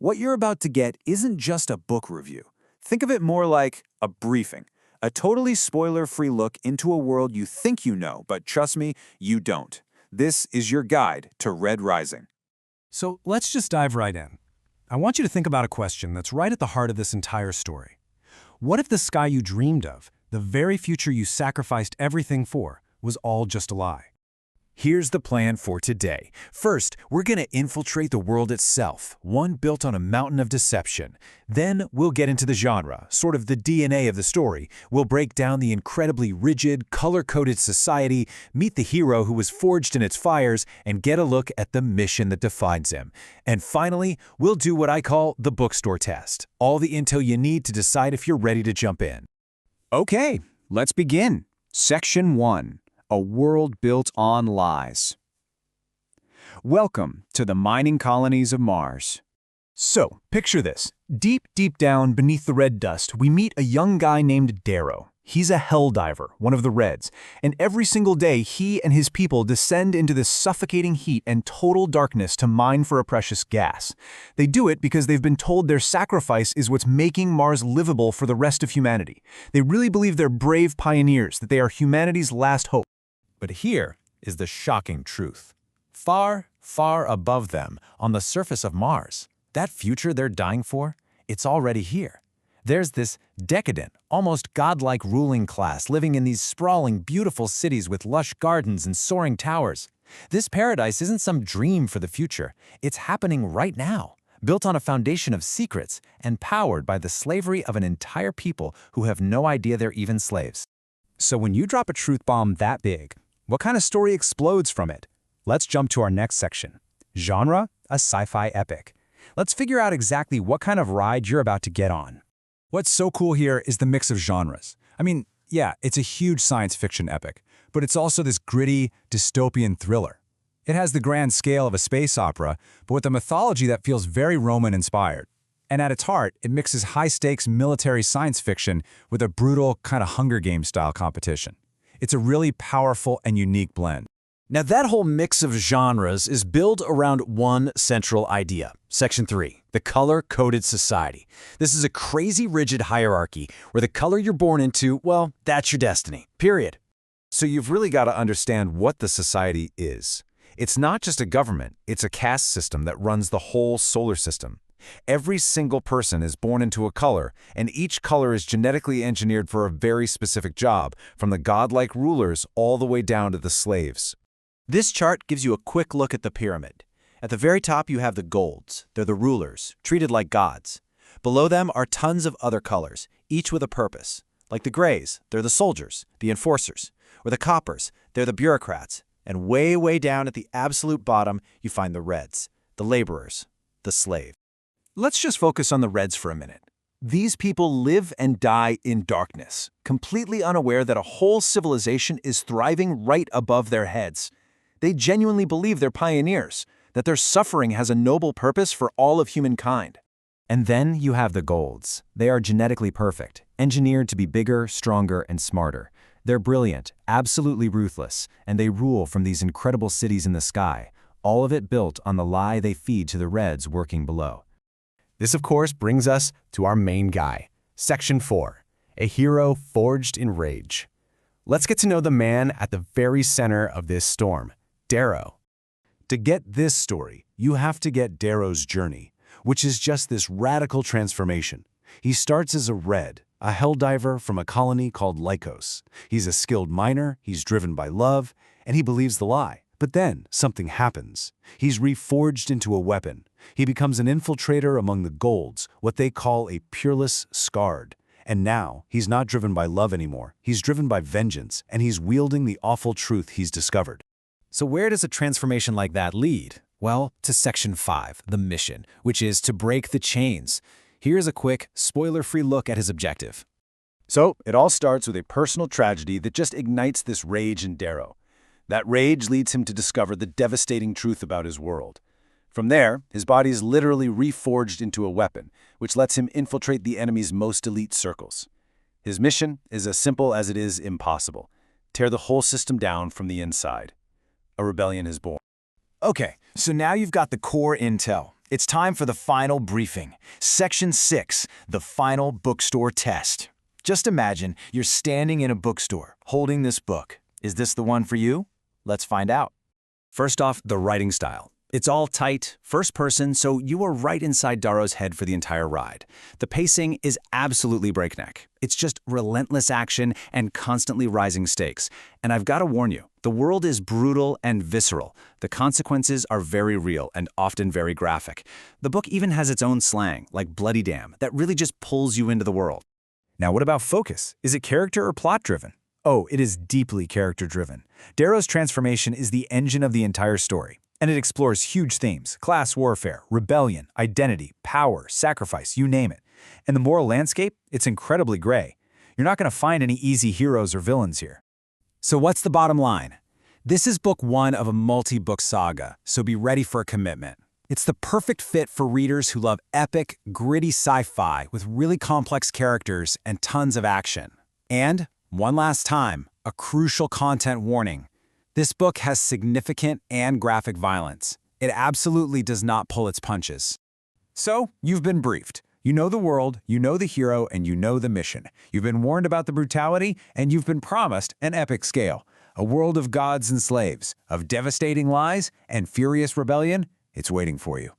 What you're about to get isn't just a book review. Think of it more like a briefing, a totally spoiler-free look into a world you think you know, but trust me, you don't. This is your guide to Red Rising. So let's just dive right in. I want you to think about a question that's right at the heart of this entire story. What if the sky you dreamed of, the very future you sacrificed everything for, was all just a lie? Here's the plan for today. First, we're going to infiltrate the world itself, one built on a mountain of deception. Then we'll get into the genre, sort of the DNA of the story. We'll break down the incredibly rigid, color-coded society, meet the hero who was forged in its fires, and get a look at the mission that defines him. And finally, we'll do what I call the bookstore test. All the intel you need to decide if you're ready to jump in. Okay, let's begin. Section 1. A world built on lies. Welcome to the mining colonies of Mars. So, picture this. Deep, deep down beneath the red dust, we meet a young guy named Darrow. He's a hell diver, one of the Reds, and every single day he and his people descend into this suffocating heat and total darkness to mine for a precious gas. They do it because they've been told their sacrifice is what's making Mars livable for the rest of humanity. They really believe they're brave pioneers, that they are humanity's last hope. But here is the shocking truth. Far, far above them, on the surface of Mars, that future they're dying for, it's already here. There's this decadent, almost godlike ruling class living in these sprawling, beautiful cities with lush gardens and soaring towers. This paradise isn't some dream for the future. It's happening right now, built on a foundation of secrets and powered by the slavery of an entire people who have no idea they're even slaves. So when you drop a truth bomb that big, what kind of story explodes from it? Let's jump to our next section. Genre, a sci-fi epic. Let's figure out exactly what kind of ride you're about to get on. What's so cool here is the mix of genres. I mean, yeah, it's a huge science fiction epic, but it's also this gritty, dystopian thriller. It has the grand scale of a space opera, but with a mythology that feels very Roman-inspired. And at its heart, it mixes high-stakes military science fiction with a brutal, kind of Hunger Games-style competition. It's a really powerful and unique blend. Now that whole mix of genres is built around one central idea. Section 3, the color-coded society. This is a crazy rigid hierarchy where the color you're born into, well, that's your destiny, period. So you've really got to understand what the society is. It's not just a government, it's a caste system that runs the whole solar system. Every single person is born into a color, and each color is genetically engineered for a very specific job, from the godlike rulers all the way down to the slaves. This chart gives you a quick look at the pyramid. At the very top you have the golds. They're the rulers, treated like gods. Below them are tons of other colors, each with a purpose. Like the grays, they're the soldiers, the enforcers. Or the coppers, they're the bureaucrats. And way, way down at the absolute bottom, you find the reds, the laborers, the slave. Let's just focus on the Reds for a minute. These people live and die in darkness, completely unaware that a whole civilization is thriving right above their heads. They genuinely believe they're pioneers, that their suffering has a noble purpose for all of humankind. And then you have the golds. They are genetically perfect, engineered to be bigger, stronger, and smarter. They're brilliant, absolutely ruthless, and they rule from these incredible cities in the sky, all of it built on the lie they feed to the Reds working below. This, of course, brings us to our main guy, Section 4, a hero forged in rage. Let's get to know the man at the very center of this storm, Darrow. To get this story, you have to get Darrow's journey, which is just this radical transformation. He starts as a Red, a helldiver from a colony called Lycos. He's a skilled miner, he's driven by love, and he believes the lie. But then something happens. He's reforged into a weapon. He becomes an infiltrator among the golds, what they call a peerless scarred. And now, he's not driven by love anymore. He's driven by vengeance, and he's wielding the awful truth he's discovered. So where does a transformation like that lead? Well, to Section 5, the mission, which is to break the chains. Here's a quick, spoiler-free look at his objective. So, it all starts with a personal tragedy that just ignites this rage in Darrow. That rage leads him to discover the devastating truth about his world. From there, his body is literally reforged into a weapon, which lets him infiltrate the enemy's most elite circles. His mission is as simple as it is impossible: tear the whole system down from the inside. A rebellion is born. Okay, so now you've got the core intel. It's time for the final briefing. Section 6, the final bookstore test. Just imagine you're standing in a bookstore, holding this book. Is this the one for you? Let's find out. First off, the writing style. It's all tight, first person, so you are right inside Darrow's head for the entire ride. The pacing is absolutely breakneck. It's just relentless action and constantly rising stakes. And I've got to warn you, the world is brutal and visceral. The consequences are very real and often very graphic. The book even has its own slang, like bloody damn, that really just pulls you into the world. Now, what about focus? Is it character or plot-driven? Oh, it is deeply character-driven. Darrow's transformation is the engine of the entire story, and it explores huge themes: class warfare, rebellion, identity, power, sacrifice, you name it. And the moral landscape? It's incredibly gray. You're not going to find any easy heroes or villains here. So what's the bottom line? This is book one of a multi-book saga, so be ready for a commitment. It's the perfect fit for readers who love epic, gritty sci-fi with really complex characters and tons of action. And, one last time, a crucial content warning. This book has significant and graphic violence. It absolutely does not pull its punches. So, you've been briefed. You know the world, you know the hero, and you know the mission. You've been warned about the brutality, and you've been promised an epic scale. A world of gods and slaves, of devastating lies and furious rebellion. It's waiting for you.